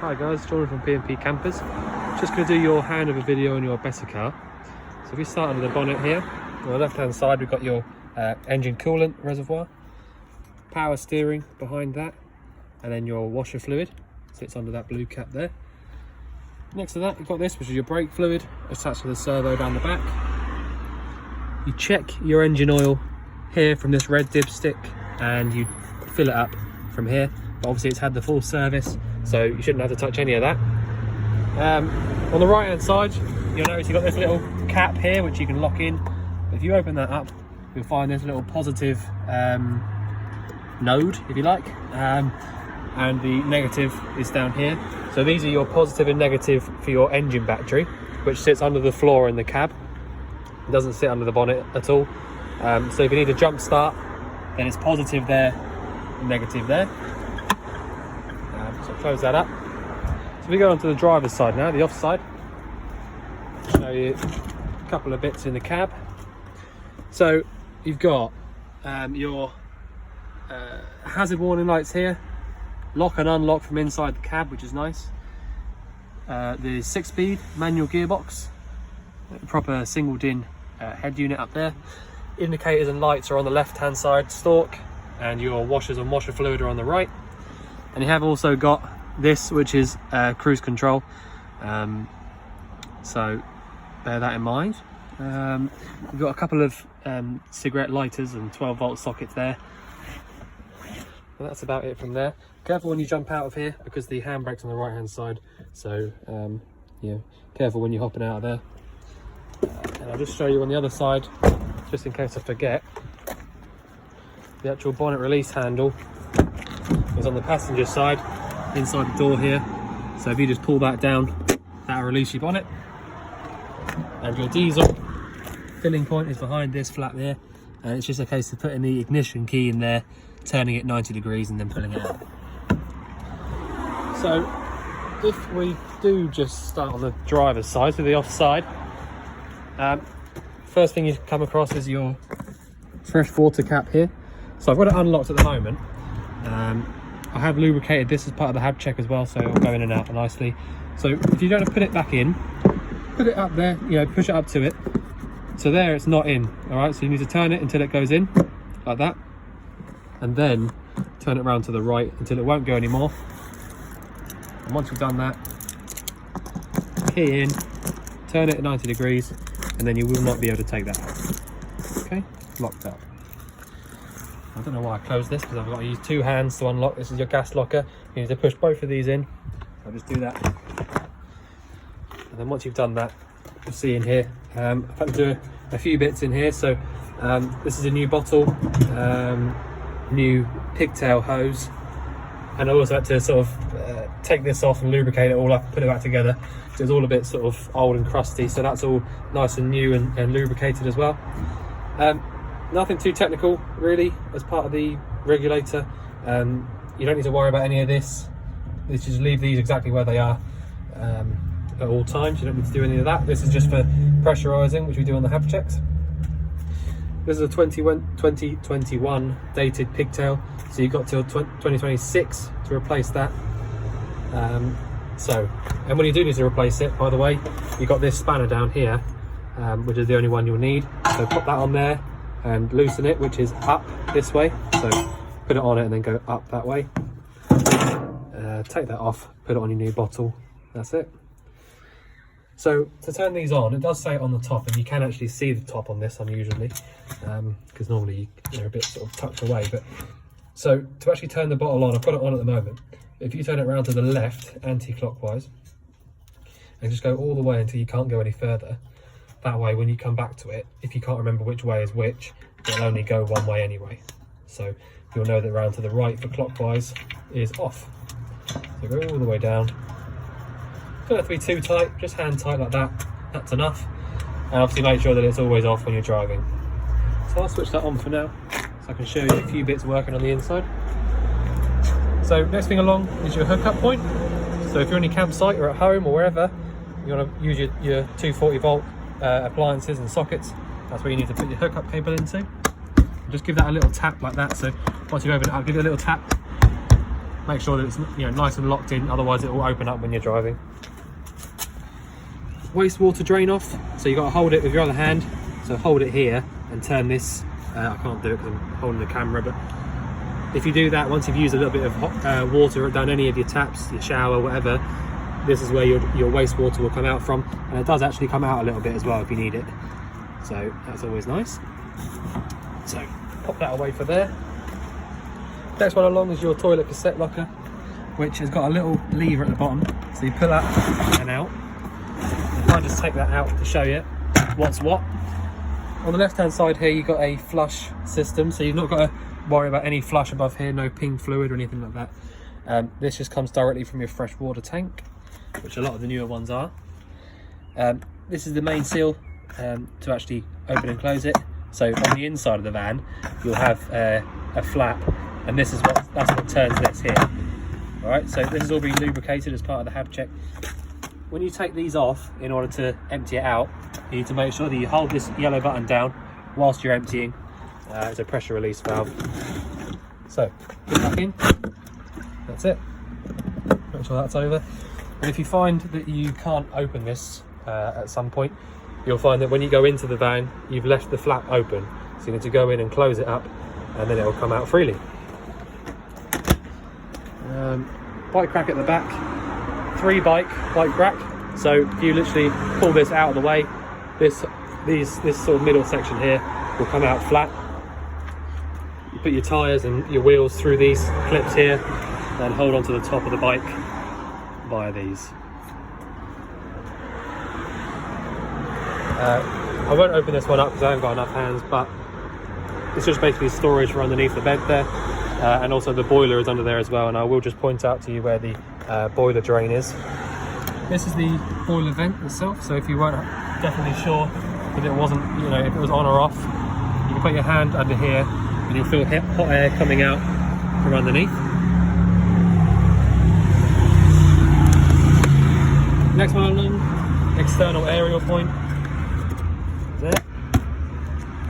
Hi guys, Jordan from P&P Campers. Just going to do your handover video on your Bessecarr. So if you start under the bonnet here, on the left hand side we've got your engine coolant reservoir, power steering behind that, and then your washer fluid sits under that blue cap there. Next to that you've got this, which is your brake fluid attached to the servo down the back. You check your engine oil here from this red dipstick and you fill it up from here, but obviously it's had the full service, so you shouldn't have to touch any of that. On the right hand side you'll notice you've got this little cap here which you can lock in. If you open that up you'll find this little positive node, if you like, and the negative is down here. So these are your positive and negative for your engine battery, which sits under the floor in the cab. It doesn't sit under the bonnet at all. So if you need a jump start, then it's positive there, negative there. So close that up. So we go onto the driver's side now, the off side. Show you a couple of bits in the cab. So you've got your hazard warning lights here, lock and unlock from inside the cab, which is nice. The 6-speed manual gearbox, proper single din head unit up there. Indicators and lights are on the left hand side stalk, and your washers and washer fluid are on the right. And you have also got this, which is cruise control, so bear that in mind. We've got a couple of cigarette lighters and 12-volt sockets there. Well, that's about it from there. Careful when you jump out of here because the handbrake's on the right hand side, so yeah, careful when you're hopping out of there. And I'll just show you on the other side, just in case I forget. The actual bonnet release handle is on the passenger side, inside the door here. So if you just pull that down, that'll release your bonnet. And your diesel filling point is behind this flap there, and it's just a case of putting the ignition key in there, turning it 90 degrees and then pulling it out. So if we do just start on the driver's side, so the off side, first thing you come across is your fresh water cap here. So I've got it unlocked at the moment. I have lubricated this as part of the hab check as well, so it'll go in and out nicely. So if you don't put it back in, put it up there, you know, push it up to it. So there it's not in, all right? So you need to turn it until it goes in, like that. And then turn it around to the right until it won't go anymore. And once you've done that, key in, turn it at 90 degrees, and then you will not be able to take that out. Okay, locked up. I don't know why I closed this, because I've got to use two hands to unlock. This is your gas locker. You need to push both of these in. I'll just do that. And then once you've done that, you'll see in here, I've had to do a few bits in here. So this is a new bottle, new pigtail hose, and I also had to sort of take this off and lubricate it all up, put it back together. So it's all a bit sort of old and crusty, so that's all nice and new and lubricated as well. Nothing too technical really as part of the regulator. You don't need to worry about any of this. You just leave these exactly where they are at all times. You don't need to do any of that. This is just for pressurizing, which we do on the hab checks. This is a 2021 dated pigtail, so you've got till 2026 to replace that. And when you do need to replace it, by the way, you've got this spanner down here, which is the only one you'll need. So pop that on there and loosen it, which is up this way. So put it on it and then go up that way. Take that off, put it on your new bottle. That's it. So to turn these on, it does say it on the top, and you can actually see the top on this unusually, because normally they're a bit sort of tucked away. But so to actually turn the bottle on, I've got it on at the moment. If you turn it around to the left, anti-clockwise, and just go all the way until you can't go any further. That way, when you come back to it, if you can't remember which way is which, it'll only go one way anyway. So you'll know that round to the right for clockwise is off. So go all the way down. Don't have to be too tight, just hand tight like that. That's enough. And obviously make sure that it's always off when you're driving. So I'll switch that on for now, so I can show you a few bits working on the inside. So next thing along is your hookup point. So if you're on your campsite or at home or wherever, you want to use your 240-volt appliances and sockets. That's where you need to put your hookup cable into. Just give that a little tap like that. So once you open it, I'll give it a little tap. Make sure that it's, you know, nice and locked in, otherwise it will open up when you're driving. Wastewater drain off, so you've got to hold it with your other hand. So hold it here and turn this. I can't do it because I'm holding the camera, but if you do that, once you've used a little bit of hot water down any of your taps, your shower, whatever, this is where your wastewater will come out from, and it does actually come out a little bit as well if you need it. So that's always nice. So pop that away for there. Next one along is your toilet cassette locker, which has got a little lever at the bottom. So you pull that and out. I'll just take that out to show you what's what. On the left hand side here you've got a flush system, so you've not got to worry about any flush above here, no ping fluid or anything like that. This just comes directly from your fresh water tank, which a lot of the newer ones are. This is the main seal to actually open and close it. So on the inside of the van you'll have a flap, and that's what turns this here. Alright, so this has all been lubricated as part of the hab check. When you take these off, in order to empty it out, you need to make sure that you hold this yellow button down whilst you're emptying. It's a pressure release valve. So, put it back in. That's it. Make sure that's over. And if you find that you can't open this at some point, you'll find that when you go into the van, you've left the flap open. So you need to go in and close it up, and then it will come out freely. Bike rack at the back. 3 bike rack. So if you literally pull this out of the way, this sort of middle section here will come out flat. You put your tyres and your wheels through these clips here, and hold on to the top of the bike via these. I won't open this one up because I haven't got enough hands, but it's just basically storage for underneath the bed there, and also the boiler is under there as well, and I will just point out to you where the boiler drain is. This is the boiler vent itself, so if you weren't definitely sure that it wasn't, you know, if it was on or off, you can put your hand under here and you'll feel hot air coming out from underneath. Next one along, external aerial point. There.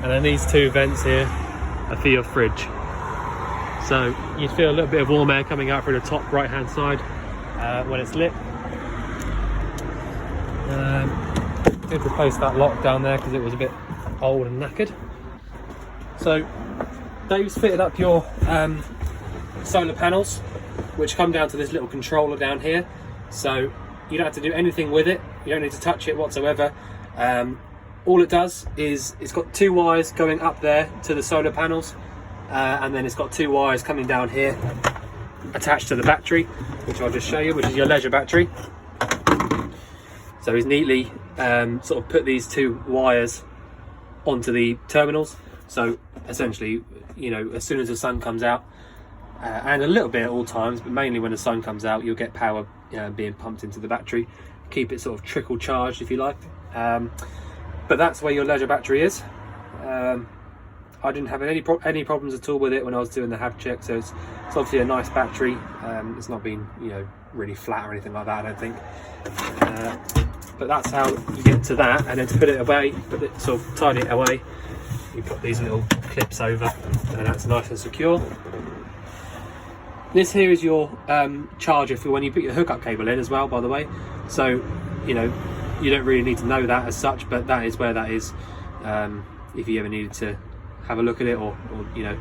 And then these 2 vents here are for your fridge. So you feel a little bit of warm air coming out through the top right hand side when it's lit. Did replace that lock down there because it was a bit old and knackered. So Dave's fitted up your solar panels, which come down to this little controller down here. So you don't have to do anything with it. You don't need to touch it whatsoever. All it does is it's got 2 wires going up there to the solar panels, and then it's got 2 wires coming down here attached to the battery, which I'll just show you, which is your leisure battery. So he's neatly sort of put these 2 wires onto the terminals. So essentially, you know, as soon as the sun comes out, and a little bit at all times, but mainly when the sun comes out, you'll get power being pumped into the battery. Keep it sort of trickle charged if you like. But that's where your leisure battery is. I didn't have any problems at all with it when I was doing the hab check, so it's obviously a nice battery. It's not been, you know, really flat or anything like that, I don't think. But that's how you get to that, and then to put it away, sort of tidy it away, you put these little clips over, and that's nice and secure. This here is your charger for when you put your hookup cable in as well, by the way. So, you know, you don't really need to know that as such, but that is where that is, if you ever needed to have a look at it, or you know,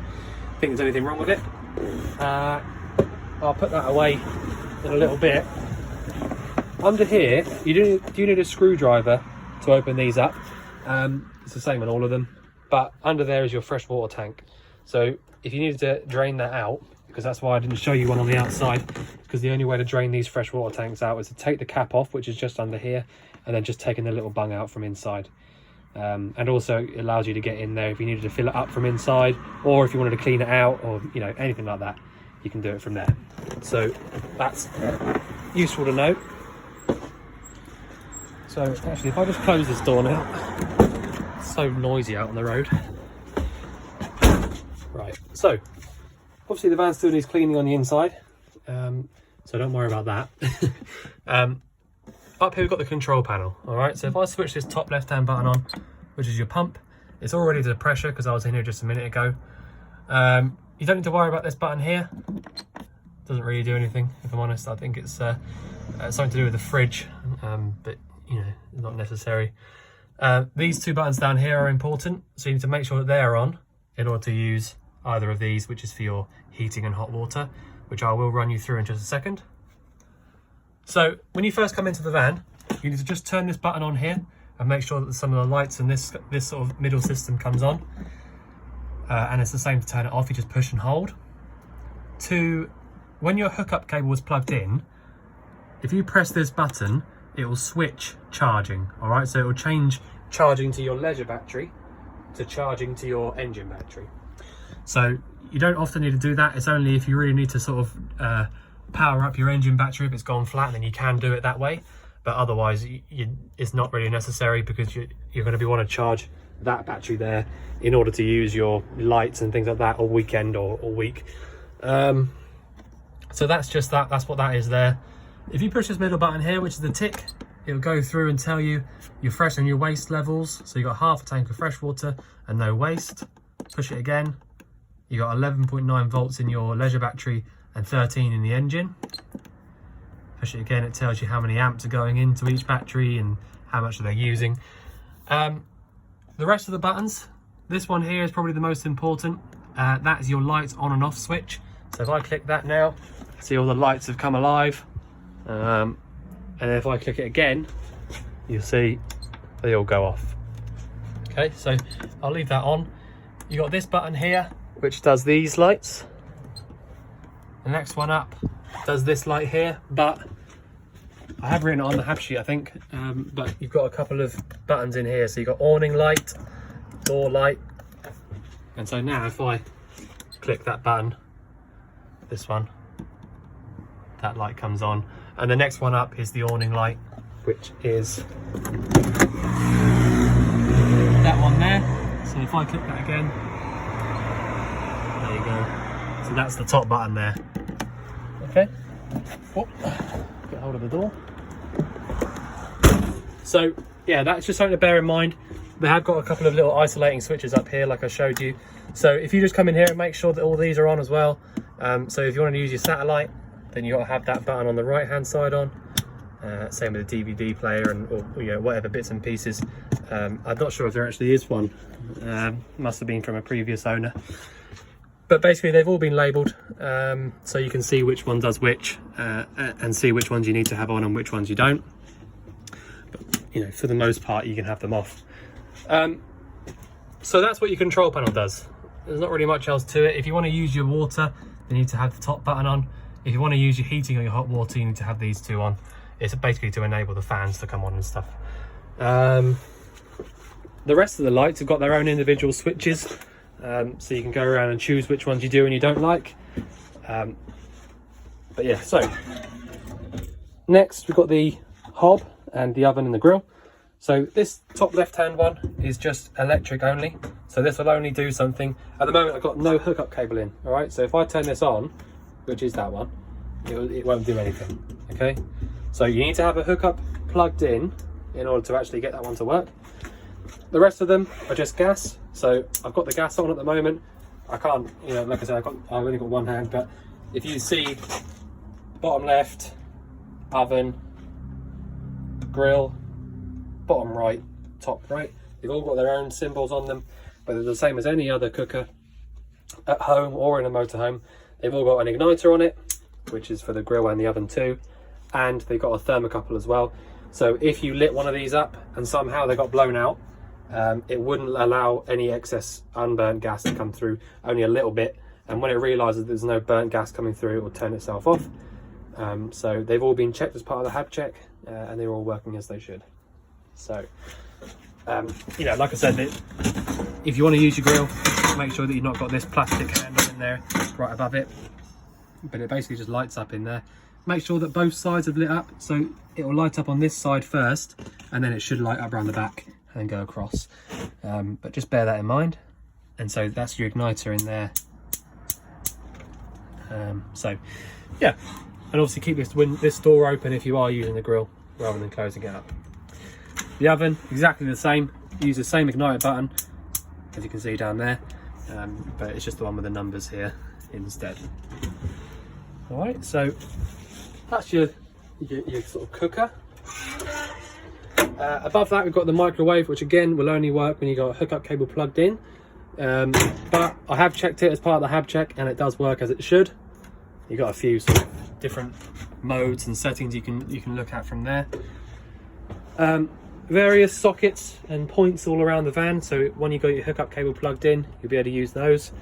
think there's anything wrong with it. I'll put that away in a little bit. Under here, you do need a screwdriver to open these up. It's the same on all of them, but under there is your fresh water tank. So if you needed to drain that out, because that's why I didn't show you one on the outside, because the only way to drain these fresh water tanks out is to take the cap off, which is just under here, and then just taking the little bung out from inside. And also it allows you to get in there if you needed to fill it up from inside, or if you wanted to clean it out, or you know, anything like that, you can do it from there. So that's useful to know. So actually, if I just close this door now, it's so noisy out on the road. Right, so obviously the van still needs cleaning on the inside, so don't worry about that. Up here we've got the control panel. All right, so if I switch this top left hand button on, which is your pump, it's already to the pressure because I was in here just a minute ago. You don't need to worry about this button here. doesn't really do anything, if I'm honest. I think it's something to do with the fridge, but you know, not necessary. These two buttons down here are important, so you need to make sure that they're on in order to use either of these, which is for your heating and hot water, which I will run you through in just a second. So when you first come into the van, you need to just turn this button on here and make sure that some of the lights and this sort of middle system comes on. And it's the same to turn it off, you just push and hold. When your hookup cable was plugged in, if you press this button, it will switch charging, all right? So it will change charging to your leisure battery to charging to your engine battery. So you don't often need to do that. It's only if you really need to sort of power up your engine battery if it's gone flat, then you can do it that way. But otherwise, it's not really necessary, because you're going to want to charge that battery there in order to use your lights and things like that all weekend or week. So that's just that. That's what that is there. If you push this middle button here, which is the tick, it'll go through and tell you your fresh and your waste levels. So you've got half a tank of fresh water and no waste. Push it again. You got 11.9 volts in your leisure battery and 13 in the engine. Push it again, it tells you how many amps are going into each battery and how much they're using. The rest of the buttons, this one here is probably the most important. That is your lights on and off switch. So if I click that now, see all the lights have come alive. And if I click it again, you'll see they all go off. Okay, so I'll leave that on. You got this button here, which does these lights. The next one up does this light here, but I have written it on the hab sheet, I think, but you've got a couple of buttons in here. So you've got awning light, door light, and so now if I click that button, this one, that light comes on. And the next one up is the awning light, which is that one there. So if I click that again, there you go. So that's the top button there. Okay. Oh, get hold of the door. So yeah, that's just something to bear in mind. They have got a couple of little isolating switches up here, like I showed you. So if you just come in here and make sure that all these are on as well. So if you want to use your satellite, then you got to have that button on the right hand side on. Same with the DVD player and or you know, whatever bits and pieces. I'm not sure if there actually is one. Must have been from a previous owner. But basically they've all been labelled, so you can see which one does which, and see which ones you need to have on and which ones you don't. But you know, for the most part, you can have them off. So that's what your control panel does. There's not really much else to it. If you want to use your water, you need to have the top button on. If you want to use your heating or your hot water, you need to have these two on. It's basically to enable the fans to come on and stuff. The rest of the lights have got their own individual switches, so you can go around and choose which ones you do and you don't like. But yeah, so next we've got the hob and the oven and the grill. So this top left hand one is just electric only, so this will only do something. At the moment I've got no hookup cable in, all right? So if I turn this on, which is that one, it won't do anything, okay? So you need to have a hookup plugged in order to actually get that one to work. The rest of them are just gas. So I've got the gas on at the moment. I can't, you know, like I said, I've only got one hand, but if you see bottom left, oven, grill, bottom right, top right, they've all got their own symbols on them, but they're the same as any other cooker at home or in a motorhome. They've all got an igniter on it, which is for the grill and the oven too, and they've got a thermocouple as well. So if you lit one of these up and somehow they got blown out, it wouldn't allow any excess unburnt gas to come through, only a little bit, and when it realizes there's no burnt gas coming through, it will turn itself off. So they've all been checked as part of the hab check, and they're all working as they should. So you know, like I said, if you want to use your grill, make sure that you've not got this plastic handle in there right above it, but it basically just lights up in there. Make sure that both sides have lit up, so it will light up on this side first, and then it should light up around the back and go across. But just bear that in mind. And so that's your igniter in there. So yeah, and obviously keep this door open if you are using the grill rather than closing it up. The oven, exactly the same. Use the same igniter button, as you can see down there, but it's just the one with the numbers here instead. All right, so that's your sort of cooker. Above that we've got the microwave, which again will only work when you got a hookup cable plugged in. But I have checked it as part of the hab check and it does work as it should. You've got a few sort of different modes and settings you can look at from there. Various sockets and points all around the van, so when you got your hookup cable plugged in you'll be able to use those.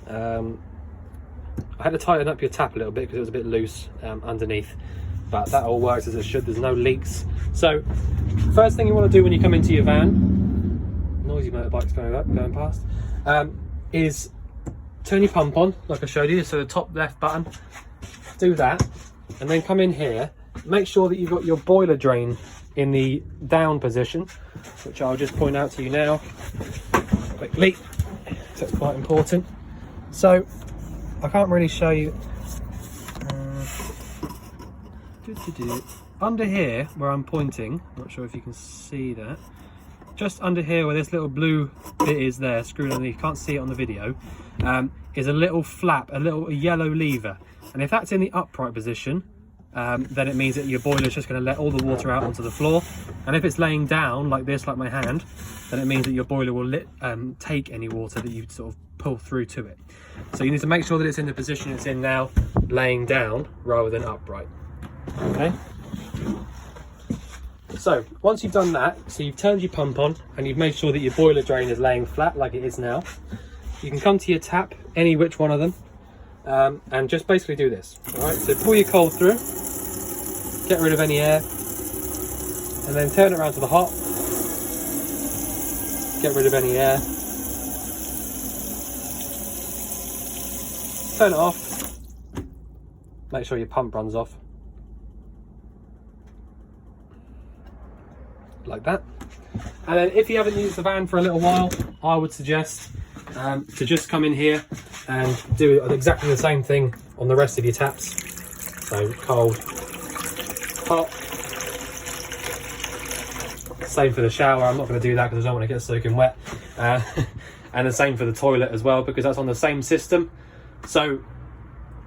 I had to tighten up your tap a little bit because it was a bit loose underneath, but that all works as it should. There's no leaks. So first thing you want to do when you come into your van, noisy motorbikes going past, is turn your pump on like I showed you. So the top left button, do that, and then come in here. Make sure that you've got your boiler drain in the down position, which I'll just point out to you now quickly. So it's quite important. So I can't really show you. Under here where I'm pointing, I'm not sure if you can see that, just under here where this little blue bit is there screwed underneath, can't see it on the video, is a little flap, a yellow lever, and if that's in the upright position, then it means that your boiler is just going to let all the water out onto the floor, and if it's laying down like this, like my hand, then it means that your boiler will take any water that you sort of pull through to it. So you need to make sure that it's in the position it's in now, laying down rather than upright. Okay, so once you've done that, so you've turned your pump on and you've made sure that your boiler drain is laying flat like it is now, you can come to your tap, any which one of them, and just basically do this. All right, so pull your cold through, get rid of any air, and then turn it around to the hot, get rid of any air, turn it off, make sure your pump runs off like that. And then if you haven't used the van for a little while, I would suggest to just come in here and do exactly the same thing on the rest of your taps. So cold, hot, same for the shower. I'm not going to do that because I don't want to get soaking wet. And the same for the toilet as well, because that's on the same system. So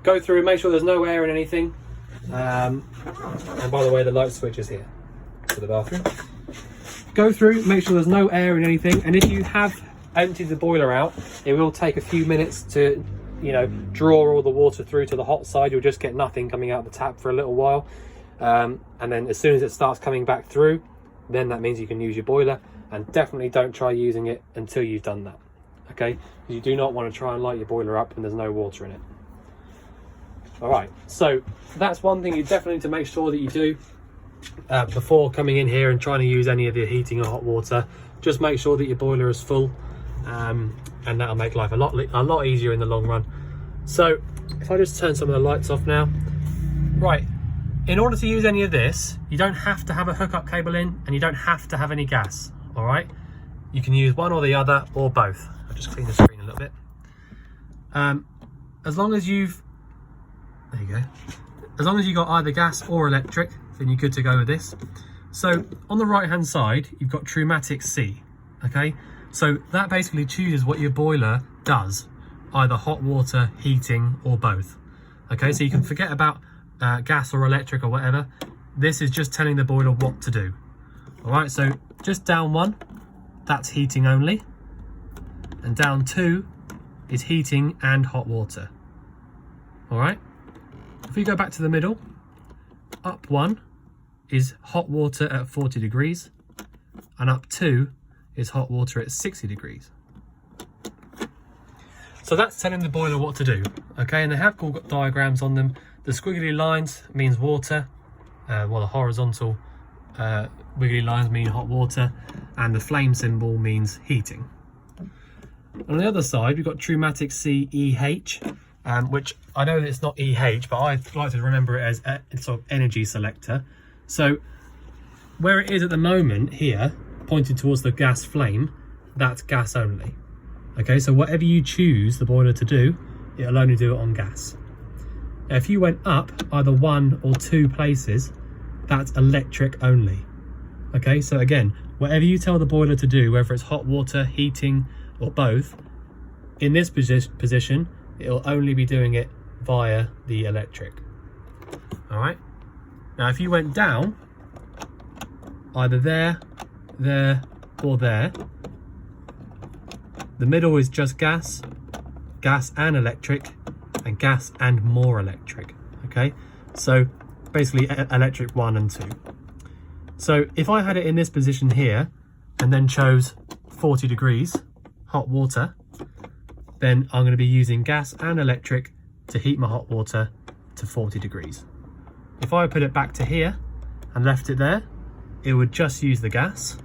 go through, make sure there's no air in anything. And by the way, the light switch is here for the bathroom. Go through, make sure there's no air in anything, and if you have emptied the boiler out, it will take a few minutes to, draw all the water through to the hot side. You'll just get nothing coming out the tap for a little while, and then as soon as it starts coming back through, then that means you can use your boiler. And definitely don't try using it until you've done that, okay? You do not want to try and light your boiler up when there's no water in it. All right, so that's one thing you definitely need to make sure that you do before coming in here and trying to use any of your heating or hot water. Just make sure that your boiler is full, and that'll make life a lot easier in the long run. So if I just turn some of the lights off now. Right, in order to use any of this, you don't have to have a hookup cable in, and you don't have to have any gas. All right, you can use one or the other or both. I'll just clean the screen a little bit. As long as you've, there you go, as long as you got either gas or electric, then you're good to go with this. So on the right hand side, you've got Trumatic C. Okay, so that basically chooses what your boiler does, either hot water, heating, or both. Okay, so you can forget about gas or electric or whatever. This is just telling the boiler what to do. All right, so just down one, that's heating only, and down two is heating and hot water. All right, if we go back to the middle, up one is hot water at 40 degrees, and up two is hot water at 60 degrees. So that's telling the boiler what to do, okay? And they have all got diagrams on them. The squiggly lines means water, while the horizontal wiggly lines mean hot water, and the flame symbol means heating. On the other side, we've got Trumatic C EH, which I know that it's not EH, but I like to remember it as a sort of energy selector. So where it is at the moment here, pointed towards the gas flame, that's gas only. Okay, so whatever you choose the boiler to do, it'll only do it on gas. Now, if you went up either one or two places, that's electric only. Okay, so again, whatever you tell the boiler to do, whether it's hot water, heating, or both, in this position, it'll only be doing it via the electric. All right. Now, if you went down, either there, or there, the middle is just gas, gas and electric, and gas and more electric. Okay, so basically electric 1 and 2. So if I had it in this position here and then chose 40 degrees hot water, then I'm going to be using gas and electric to heat my hot water to 40 degrees. If I put it back to here and left it there, it would just use the gas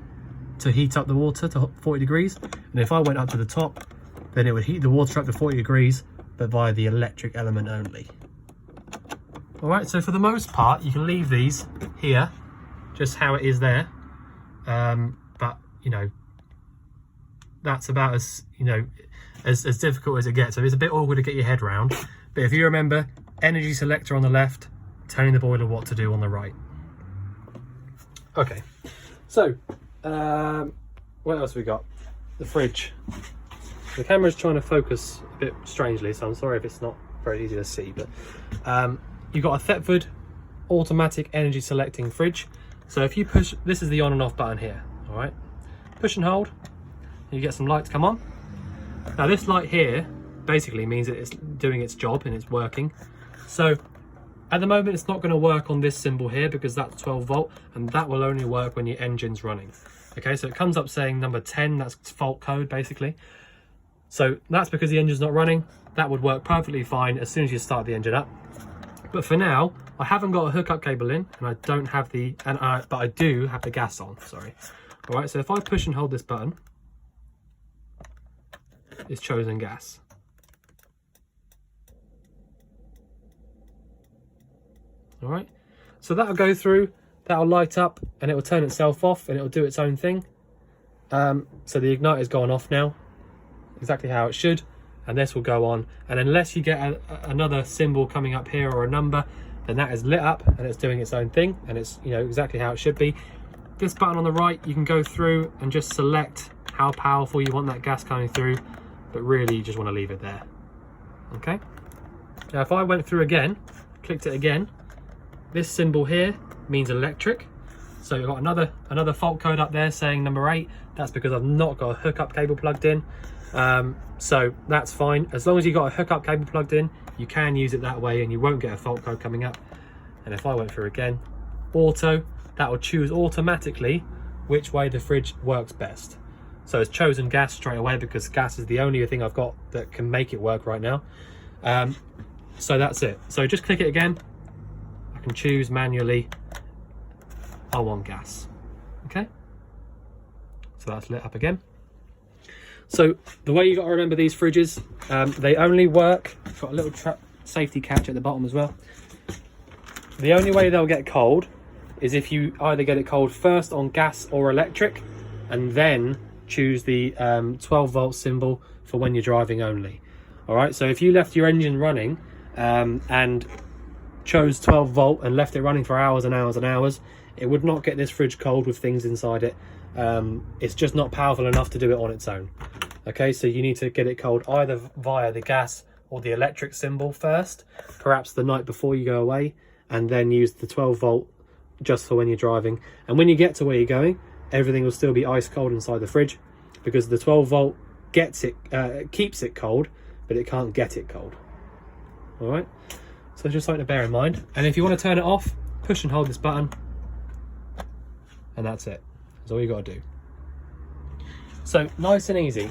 to heat up the water to 40 degrees. And if I went up to the top, then it would heat the water up to 40 degrees, but via the electric element only. All right, so for the most part, you can leave these here, just how it is there. But, you know, that's about as, you know, as difficult as it gets. So it's a bit awkward to get your head round. But if you remember, energy selector on the left, telling the boiler what to do on the right. Okay, so what else have we got? The fridge. The camera's trying to focus a bit strangely, so I'm sorry if it's not very easy to see, but you've got a Thetford automatic energy selecting fridge. So if you push, this is the on and off button here, all right? Push and hold, you get some lights come on. Now this light here basically means that it's doing its job and it's working. So at the moment it's not going to work on this symbol here because that's 12 volt, and that will only work when your engine's running. Okay, so it comes up saying number 10, that's fault code basically. So that's because the engine's not running. That would work perfectly fine as soon as you start the engine up. But for now, I haven't got a hookup cable in, and I don't have the, but I do have the gas on, sorry. All right, so if I push and hold this button, it's chosen gas. All right, so that'll go through, that'll light up, and it will turn itself off, and it will do its own thing. So the igniter's gone off now, exactly how it should, and this will go on. And unless you get another symbol coming up here or a number, then that is lit up and it's doing its own thing, and it's, you know, exactly how it should be. This button on the right, you can go through and just select how powerful you want that gas coming through, but really you just want to leave it there. Okay, now if I went through again, clicked it again, this symbol here means electric. So you've got another fault code up there saying number 8. That's because I've not got a hookup cable plugged in. So that's fine. As long as you've got a hookup cable plugged in, you can use it that way and you won't get a fault code coming up. And if I went through again, auto, that will choose automatically which way the fridge works best. So it's chosen gas straight away because gas is the only thing I've got that can make it work right now. So that's it. So just click it again. I can choose manually, I want gas. Okay, so that's lit up again. So the way you got to remember these fridges, they only work, got a little safety catch at the bottom as well. The only way they'll get cold is if you either get it cold first on gas or electric, and then choose the 12 volt symbol for when you're driving only. All right, so if you left your engine running and chose 12 volt and left it running for hours and hours and hours, it would not get this fridge cold with things inside it. It's just not powerful enough to do it on its own. Okay, so you need to get it cold either via the gas or the electric symbol first, perhaps the night before you go away, and then use the 12 volt just for when you're driving. And when you get to where you're going, everything will still be ice cold inside the fridge, because the 12 volt gets it, keeps it cold, but it can't get it cold. All right, so just something to bear in mind. And if you want to turn it off, push and hold this button, and that's it. That's all you got to do. So nice and easy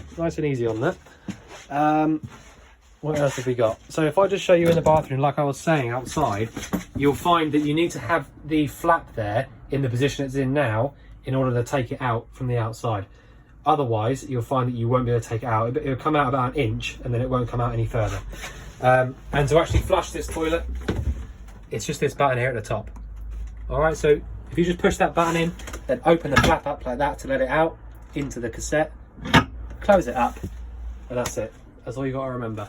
on that. What else have we got? So if I just show you in the bathroom, like I was saying, outside, you'll find that you need to have the flap there in the position it's in now in order to take it out from the outside. Otherwise, you'll find that you won't be able to take it out. It'll come out about 1 inch and then it won't come out any further. And to actually flush this toilet, it's just this button here at the top. All right, so if you just push that button in, then open the flap up like that to let it out into the cassette, close it up, and that's it. That's all you got to remember.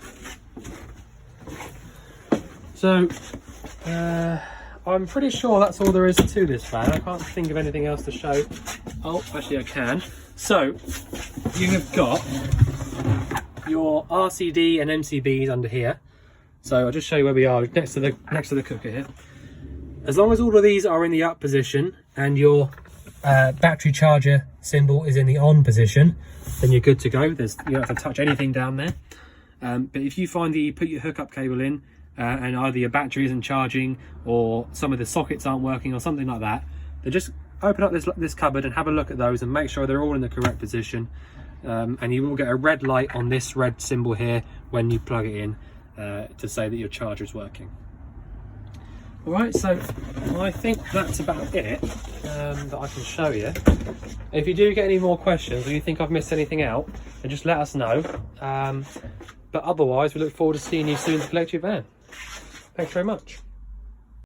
So I'm pretty sure that's all there is to this fan. I can't think of anything else to show. Oh, actually I can. So you have got your RCD and MCBs under here. So I'll just show you where we are next to the cooker here. As long as all of these are in the up position and your battery charger symbol is in the on position, then you're good to go. You don't have to touch anything down there. But if you find that you put your hookup cable in and either your battery isn't charging or some of the sockets aren't working or something like that, then just open up this cupboard and have a look at those and make sure they're all in the correct position. And you will get a red light on this red symbol here when you plug it in to say that your charger is working. Alright, so I think that's about it that I can show you. If you do get any more questions or you think I've missed anything out, then just let us know. But otherwise, we look forward to seeing you soon to collect your van. Thanks very much.